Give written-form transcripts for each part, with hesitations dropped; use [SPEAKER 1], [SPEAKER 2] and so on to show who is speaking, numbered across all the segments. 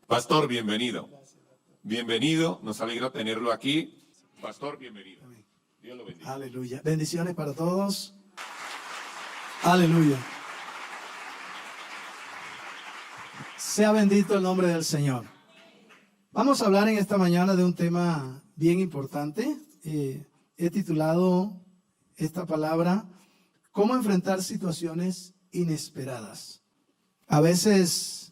[SPEAKER 1] Pastor, bienvenido. Bienvenido, nos alegra tenerlo aquí. Pastor, bienvenido. Dios lo bendiga.
[SPEAKER 2] Aleluya. Bendiciones para todos. Aleluya. Sea bendito el nombre del Señor. Vamos a hablar en esta mañana de un tema bien importante. He titulado esta palabra, ¿cómo enfrentar situaciones inesperadas? A veces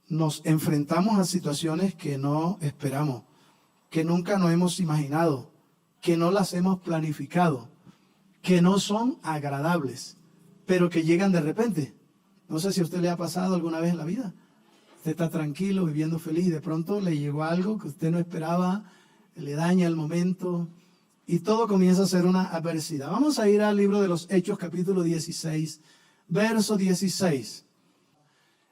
[SPEAKER 2] nos enfrentamos a situaciones que no esperamos, que nunca nos hemos imaginado, que no las hemos planificado, que no son agradables, pero que llegan de repente. No sé si a usted le ha pasado alguna vez en la vida. Usted está tranquilo, viviendo feliz, y de pronto le llegó algo que usted no esperaba, le daña el momento y todo comienza a ser una adversidad. Vamos a ir al libro de los Hechos, capítulo 16, verso 16.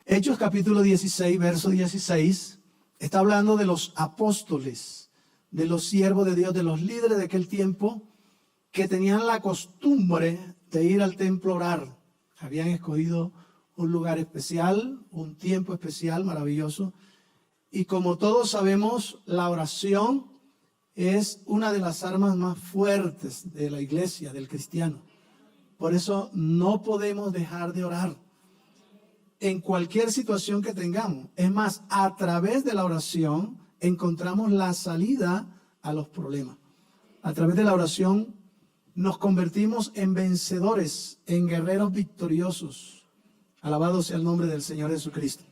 [SPEAKER 2] Hechos, capítulo 16, verso 16, está hablando de los apóstoles, de los siervos de Dios, de los líderes de aquel tiempo que tenían la costumbre de ir al templo a orar. Habían escogido un lugar especial, un tiempo especial, maravilloso. Y como todos sabemos, la oración es una de las armas más fuertes de la iglesia, del cristiano. Por eso no podemos dejar de orar en cualquier situación que tengamos. Es más, a través de la oración encontramos la salida a los problemas. A través de la oración nos convertimos en vencedores, en guerreros victoriosos. Alabado sea el nombre del Señor Jesucristo.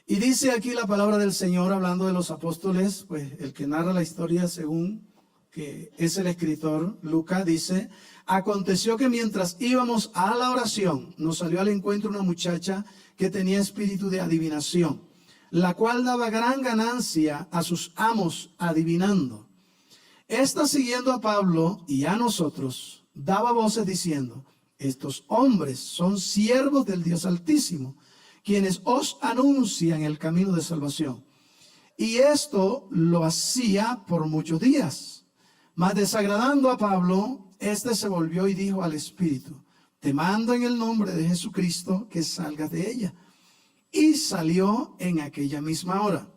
[SPEAKER 2] Y dice aquí la palabra del Señor, hablando de los apóstoles, pues el que narra la historia según que es el escritor, Lucas, dice: aconteció que mientras íbamos a la oración, nos salió al encuentro una muchacha que tenía espíritu de adivinación, la cual daba gran ganancia a sus amos adivinando. Esta, siguiendo a Pablo y a nosotros, daba voces diciendo: estos hombres son siervos del Dios Altísimo, quienes os anuncian el camino de salvación. Y esto lo hacía por muchos días. Mas desagradando a Pablo, éste se volvió y dijo al espíritu: te mando en el nombre de Jesucristo que salgas de ella. Y salió en aquella misma hora.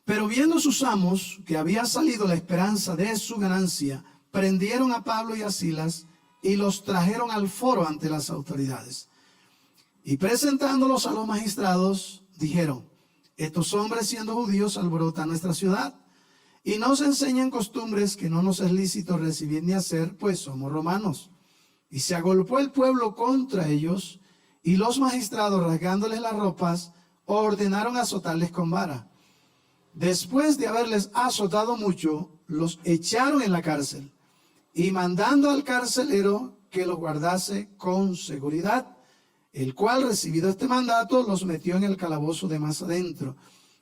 [SPEAKER 2] Pero viendo sus amos que había salido la esperanza de su ganancia, prendieron a Pablo y a Silas y los trajeron al foro ante las autoridades. Y presentándolos a los magistrados, dijeron: estos hombres, siendo judíos, alborotan nuestra ciudad y nos enseñan costumbres que no nos es lícito recibir ni hacer, pues somos romanos. Y se agolpó el pueblo contra ellos, y los magistrados, rasgándoles las ropas, ordenaron azotarles con vara. Después de haberles azotado mucho, los echaron en la cárcel, y mandando al carcelero que los guardase con seguridad, el cual, recibido este mandato, los metió en el calabozo de más adentro,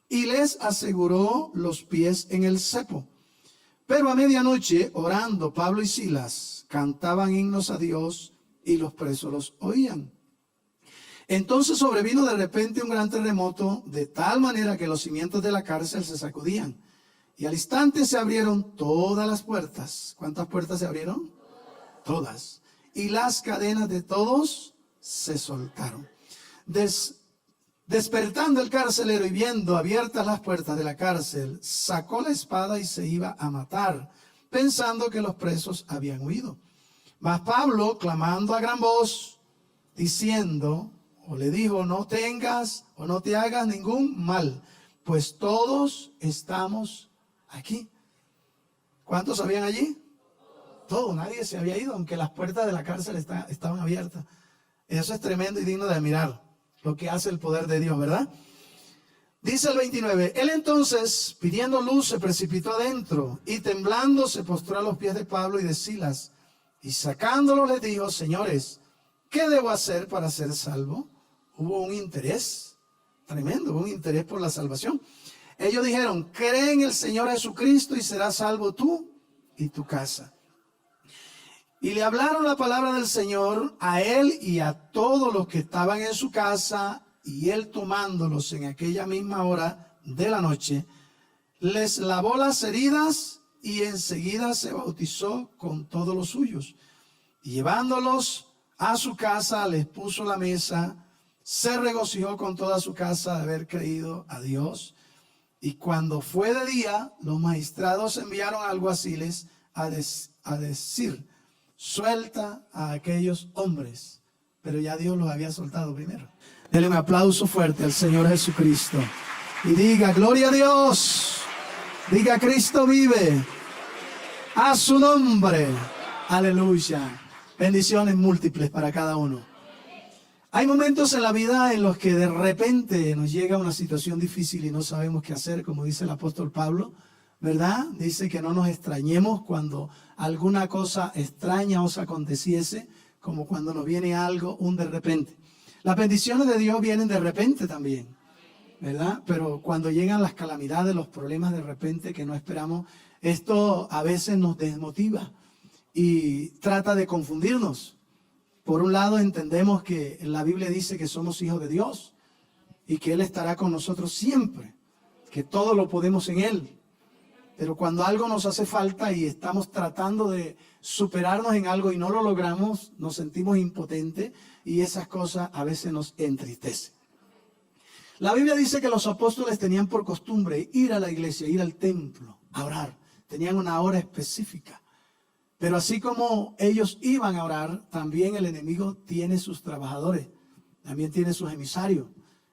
[SPEAKER 2] y les aseguró los pies en el cepo. Pero a medianoche, orando, Pablo y Silas cantaban himnos a Dios, y los presos los oían. Entonces sobrevino de repente un gran terremoto, de tal manera que los cimientos de la cárcel se sacudían. Y al instante se abrieron todas las puertas. ¿Cuántas puertas se abrieron? Todas. Y las cadenas de todos se soltaron. Despertando el carcelero y viendo abiertas las puertas de la cárcel, sacó la espada y se iba a matar, pensando que los presos habían huido. Mas Pablo, clamando a gran voz, diciendo, o le dijo: no tengas o no te hagas ningún mal, pues todos estamos aquí. ¿Cuántos habían allí? Todos, nadie se había ido, aunque las puertas de la cárcel estaban abiertas. Eso es tremendo y digno de admirar, lo que hace el poder de Dios, ¿verdad? Dice el 29, él entonces, pidiendo luz, se precipitó adentro, y temblando se postró a los pies de Pablo y de Silas, y sacándolos les dijo: señores, ¿qué debo hacer para ser salvo? Hubo un interés tremendo, hubo un interés por la salvación. Ellos dijeron: cree en el Señor Jesucristo y serás salvo tú y tu casa. Y le hablaron la palabra del Señor a él y a todos los que estaban en su casa, y él, tomándolos en aquella misma hora de la noche, les lavó las heridas y enseguida se bautizó con todos los suyos. Y llevándolos a su casa, les puso la mesa se regocijó con toda su casa de haber creído a Dios. Y cuando fue de día, los magistrados enviaron alguaciles a decir, suelta a aquellos hombres. Pero ya Dios los había soltado primero. Denle un aplauso fuerte al Señor Jesucristo. Y diga, gloria a Dios. Diga, Cristo vive. A su nombre. Aleluya. Bendiciones múltiples para cada uno. Hay momentos en la vida en los que de repente nos llega una situación difícil y no sabemos qué hacer, como dice el apóstol Pablo, ¿verdad? Dice que no nos extrañemos cuando alguna cosa extraña os aconteciese, como cuando nos viene algo, un de repente. Las bendiciones de Dios vienen de repente también, ¿verdad? Pero cuando llegan las calamidades, los problemas de repente que no esperamos, esto a veces nos desmotiva y trata de confundirnos. Por un lado entendemos que la Biblia dice que somos hijos de Dios y que Él estará con nosotros siempre, que todo lo podemos en Él. Pero cuando algo nos hace falta y estamos tratando de superarnos en algo y no lo logramos, nos sentimos impotentes y esas cosas a veces nos entristecen. La Biblia dice que los apóstoles tenían por costumbre ir a la iglesia, ir al templo, a orar. Tenían una hora específica. Pero así como ellos iban a orar, también el enemigo tiene sus trabajadores, también tiene sus emisarios.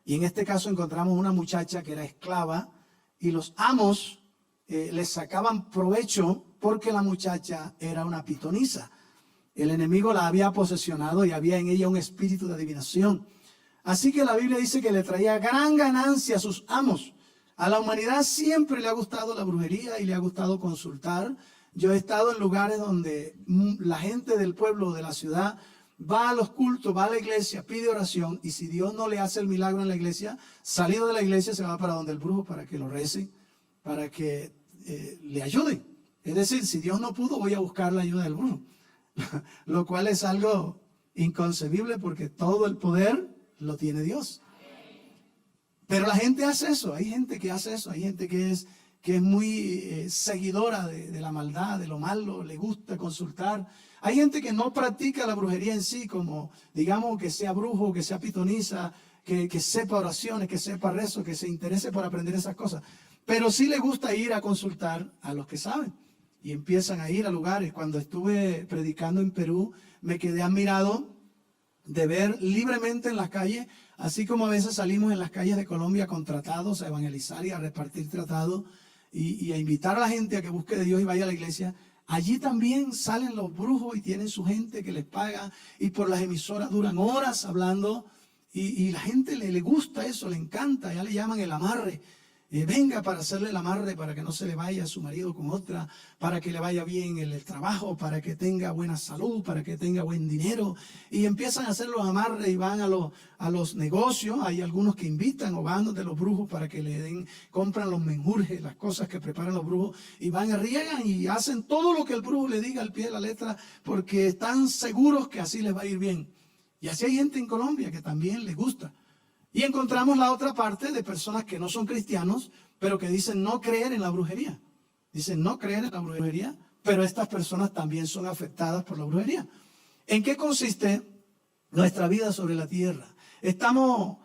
[SPEAKER 2] Y en este caso encontramos una muchacha que era esclava y los amos les sacaban provecho porque la muchacha era una pitonisa. El enemigo la había posesionado y había en ella un espíritu de adivinación. Así que la Biblia dice que le traía gran ganancia a sus amos. A la humanidad siempre le ha gustado la brujería y le ha gustado consultar. Yo he estado en lugares donde la gente del pueblo, de la ciudad, va a los cultos, va a la iglesia, pide oración y si Dios no le hace el milagro en la iglesia, salido de la iglesia se va para donde el brujo para que lo rece, para que le ayude. Es decir, si Dios no pudo, voy a buscar la ayuda del brujo. Lo cual es algo inconcebible porque todo el poder lo tiene Dios. Pero la gente hace eso, hay gente que hace eso, hay gente que es muy seguidora de la maldad, de lo malo, le gusta consultar. Hay gente que no practica la brujería en sí, como digamos que sea brujo, que sea pitonisa, que sepa oraciones, que sepa rezo, que se interese por aprender esas cosas. Pero sí le gusta ir a consultar a los que saben. Y empiezan a ir a lugares. Cuando estuve predicando en Perú, me quedé admirado de ver libremente en las calles, así como a veces salimos en las calles de Colombia con tratados a evangelizar y a repartir tratados y a invitar a la gente a que busque de Dios y vaya a la iglesia. Allí también salen los brujos y tienen su gente que les paga y por las emisoras duran horas hablando y la gente le gusta eso, le encanta, ya le llaman el amarre. Venga para hacerle el amarre para que no se le vaya a su marido con otra, para que le vaya bien el trabajo, para que tenga buena salud, para que tenga buen dinero. Y empiezan a hacer los amarres y van a los negocios. Hay algunos que invitan o van de los brujos para que le den, compran los menjurjes, las cosas que preparan los brujos, y van y riegan y hacen todo lo que el brujo le diga al pie de la letra porque están seguros que así les va a ir bien. Y así hay gente en Colombia que también les gusta. Y encontramos la otra parte de personas que no son cristianos, pero que dicen no creer en la brujería. Dicen no creer en la brujería, pero estas personas también son afectadas por la brujería. ¿En qué consiste nuestra vida sobre la tierra? Estamos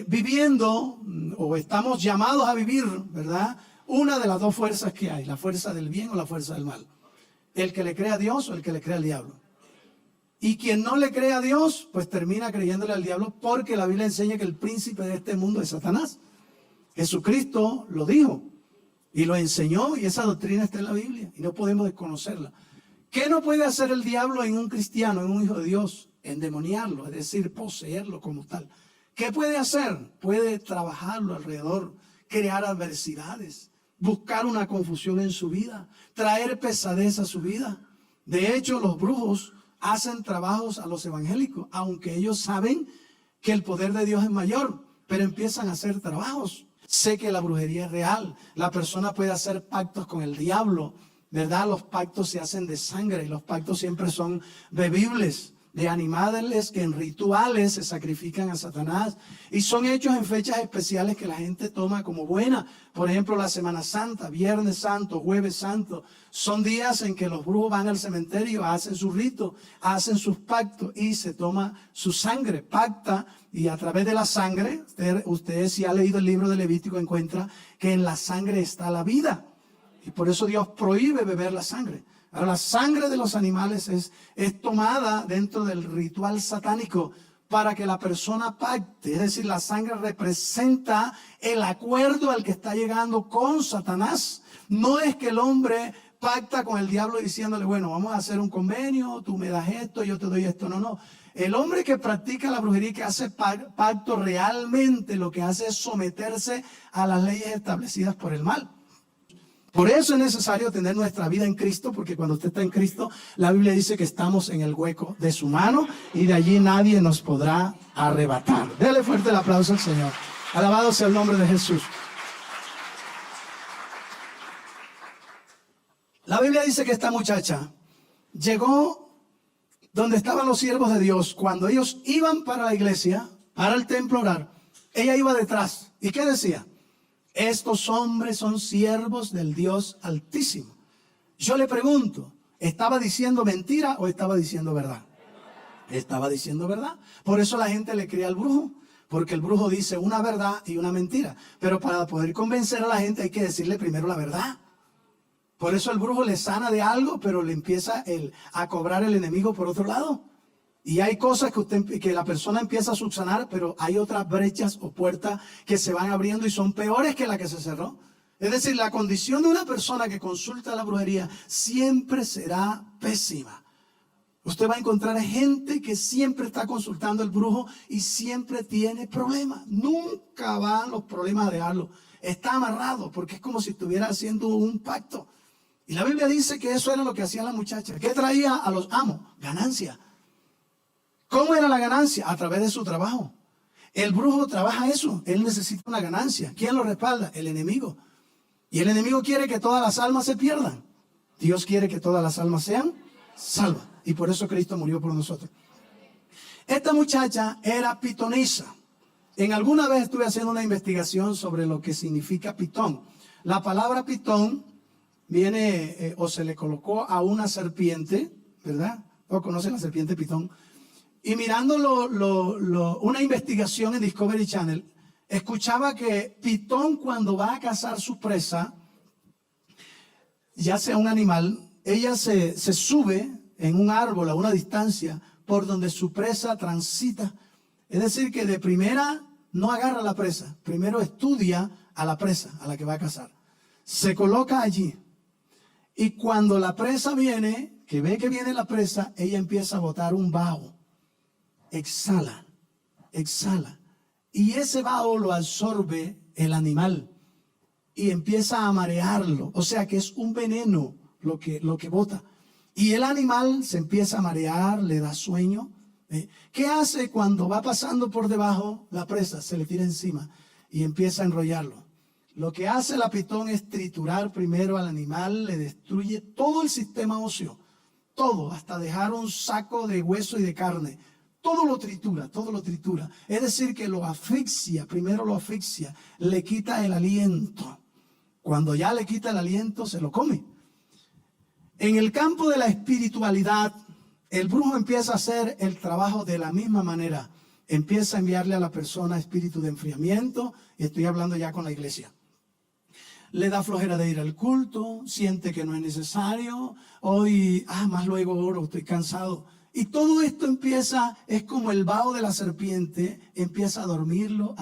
[SPEAKER 2] viviendo o estamos llamados a vivir, ¿verdad? Una de las dos fuerzas que hay, la fuerza del bien o la fuerza del mal. El que le cree a Dios o el que le cree al diablo. Y quien no le cree a Dios, pues termina creyéndole al diablo porque la Biblia enseña que el príncipe de este mundo es Satanás. Jesucristo lo dijo y lo enseñó y esa doctrina está en la Biblia y no podemos desconocerla. ¿Qué no puede hacer el diablo en un cristiano, en un hijo de Dios? Endemoniarlo, es decir, poseerlo como tal. ¿Qué puede hacer? Puede trabajarlo alrededor, crear adversidades, buscar una confusión en su vida, traer pesadez a su vida. De hecho, los brujos hacen trabajos a los evangélicos, aunque ellos saben que el poder de Dios es mayor, pero empiezan a hacer trabajos. Sé que la brujería es real, la persona puede hacer pactos con el diablo, ¿verdad? Los pactos se hacen de sangre y los pactos siempre son bebibles. de animales que en rituales se sacrifican a Satanás y son hechos en fechas especiales que la gente toma como buena. Por ejemplo, la Semana Santa, Viernes Santo, Jueves Santo, son días en que los brujos van al cementerio, hacen sus ritos, hacen sus pactos y se toma su sangre, pacta, y a través de la sangre, usted si ha leído el libro de Levítico encuentra que en la sangre está la vida y por eso Dios prohíbe beber la sangre. Ahora, la sangre de los animales es tomada dentro del ritual satánico para que la persona pacte. Es decir, la sangre representa el acuerdo al que está llegando con Satanás. No es que el hombre pacta con el diablo diciéndole, bueno, vamos a hacer un convenio, tú me das esto, yo te doy esto. No, no. El hombre que practica la brujería y que hace pacto realmente lo que hace es someterse a las leyes establecidas por el mal. Por eso es necesario tener nuestra vida en Cristo, porque cuando usted está en Cristo, la Biblia dice que estamos en el hueco de su mano y de allí nadie nos podrá arrebatar. Dele fuerte el aplauso al Señor. Alabado sea el nombre de Jesús. La Biblia dice que esta muchacha llegó donde estaban los siervos de Dios. Cuando ellos iban para la iglesia, para el templo a orar, ella iba detrás. ¿Y qué decía? Estos hombres son siervos del Dios Altísimo. Yo le pregunto, ¿estaba diciendo mentira o estaba diciendo verdad? Estaba diciendo verdad. Por eso la gente le cree al brujo, porque el brujo dice una verdad y una mentira. Pero para poder convencer a la gente hay que decirle primero la verdad. Por eso el brujo le sana de algo, pero le empieza a cobrar el enemigo por otro lado. Y hay cosas que la persona empieza a subsanar, pero hay otras brechas o puertas que se van abriendo y son peores que la que se cerró. Es decir, la condición de una persona que consulta la brujería siempre será pésima. Usted va a encontrar gente que siempre está consultando el brujo y siempre tiene problemas. Nunca van los problemas a dejarlo. Está amarrado porque es como si estuviera haciendo un pacto. Y la Biblia dice que eso era lo que hacía la muchacha. ¿Qué traía a los amos? Ganancia. ¿Cómo era la ganancia? A través de su trabajo. El brujo trabaja eso. Él necesita una ganancia. ¿Quién lo respalda? El enemigo. Y el enemigo quiere que todas las almas se pierdan. Dios quiere que todas las almas sean salvas. Y por eso Cristo murió por nosotros. Esta muchacha era pitonisa. En alguna vez estuve haciendo una investigación sobre lo que significa pitón. La palabra pitón viene o se le colocó a una serpiente, ¿verdad? ¿Todos conocen la serpiente pitón? Y mirando una investigación en Discovery Channel, escuchaba que pitón cuando va a cazar su presa, ya sea un animal, ella se sube en un árbol a una distancia por donde su presa transita. Es decir, que de primera no agarra la presa, primero estudia a la presa a la que va a cazar. Se coloca allí y cuando la presa viene, que ve que viene la presa, ella empieza a botar un vaho. Exhala, exhala. Y ese vaho lo absorbe el animal y empieza a marearlo. O sea que es un veneno lo que bota. Y el animal se empieza a marear, le da sueño. ¿Qué hace cuando va pasando por debajo la presa? Se le tira encima y empieza a enrollarlo. Lo que hace la pitón es triturar primero al animal, le destruye todo el sistema óseo. Todo, hasta dejar un saco de hueso y de carne. Todo lo tritura, todo lo tritura. Es decir, que lo asfixia, primero lo asfixia, le quita el aliento. Cuando ya le quita el aliento, se lo come. En el campo de la espiritualidad, el brujo empieza a hacer el trabajo de la misma manera. Empieza a enviarle a la persona espíritu de enfriamiento, y estoy hablando ya con la iglesia. Le da flojera de ir al culto, siente que no es necesario, hoy, más luego oro, estoy cansado. Y todo esto es como el vaho de la serpiente, empieza a dormirlo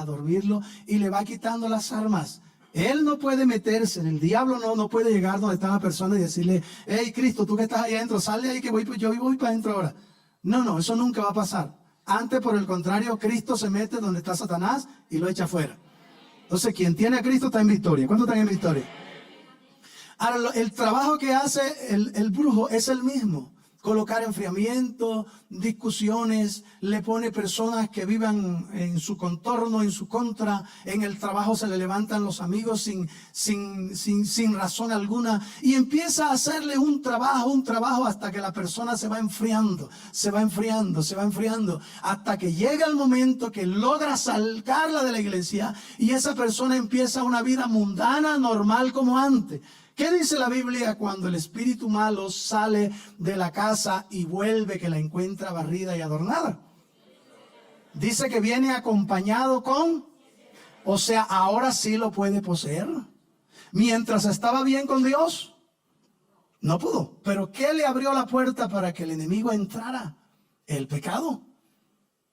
[SPEAKER 2] y le va quitando las armas. Él no puede meterse, el diablo no puede llegar donde está la persona y decirle, hey Cristo, tú que estás ahí adentro, sal de ahí que yo voy para adentro ahora. No, eso nunca va a pasar. Antes, por el contrario, Cristo se mete donde está Satanás y lo echa afuera. Entonces, quien tiene a Cristo está en victoria. ¿Cuántos están en victoria? Ahora, el trabajo que hace el brujo es el mismo. colocar enfriamiento, discusiones, le pone personas que vivan en su contorno, en su contra, en el trabajo se le levantan los amigos sin razón alguna y empieza a hacerle un trabajo hasta que la persona se va enfriando, hasta que llega el momento que logra sacarla de la iglesia y esa persona empieza una vida mundana, normal como antes. ¿Qué dice la Biblia cuando el espíritu malo sale de la casa y vuelve que la encuentra barrida y adornada? Dice que viene acompañado con, o sea, ahora sí lo puede poseer. Mientras estaba bien con Dios, no pudo. ¿Pero qué le abrió la puerta para que el enemigo entrara? El pecado.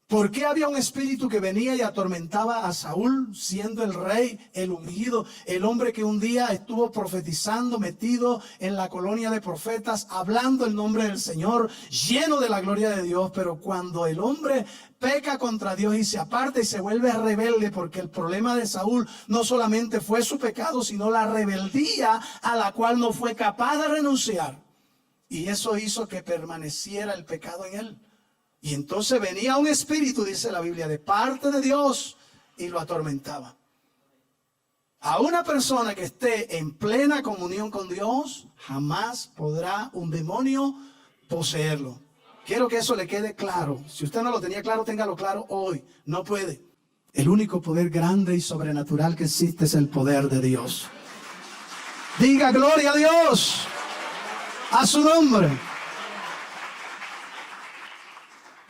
[SPEAKER 2] ¿Por qué había un espíritu que venía y atormentaba a Saúl, siendo el rey, el ungido, el hombre que un día estuvo profetizando, metido en la colonia de profetas, hablando el nombre del Señor, lleno de la gloria de Dios? Pero cuando el hombre peca contra Dios y se aparta y se vuelve rebelde, porque el problema de Saúl no solamente fue su pecado, sino la rebeldía a la cual no fue capaz de renunciar. Y eso hizo que permaneciera el pecado en él. Y entonces venía un espíritu, dice la Biblia, de parte de Dios y lo atormentaba. A una persona que esté en plena comunión con Dios, jamás podrá un demonio poseerlo. Quiero que eso le quede claro. Si usted no lo tenía claro, téngalo claro hoy. No puede. El único poder grande y sobrenatural que existe es el poder de Dios. Diga gloria a Dios, a su nombre.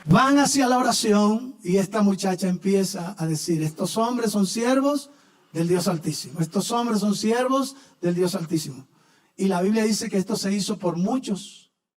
[SPEAKER 2] Van hacia la oración y esta muchacha empieza a decir: estos hombres son siervos del Dios Altísimo. Estos hombres son siervos del Dios Altísimo. Y la Biblia dice que esto se hizo por muchos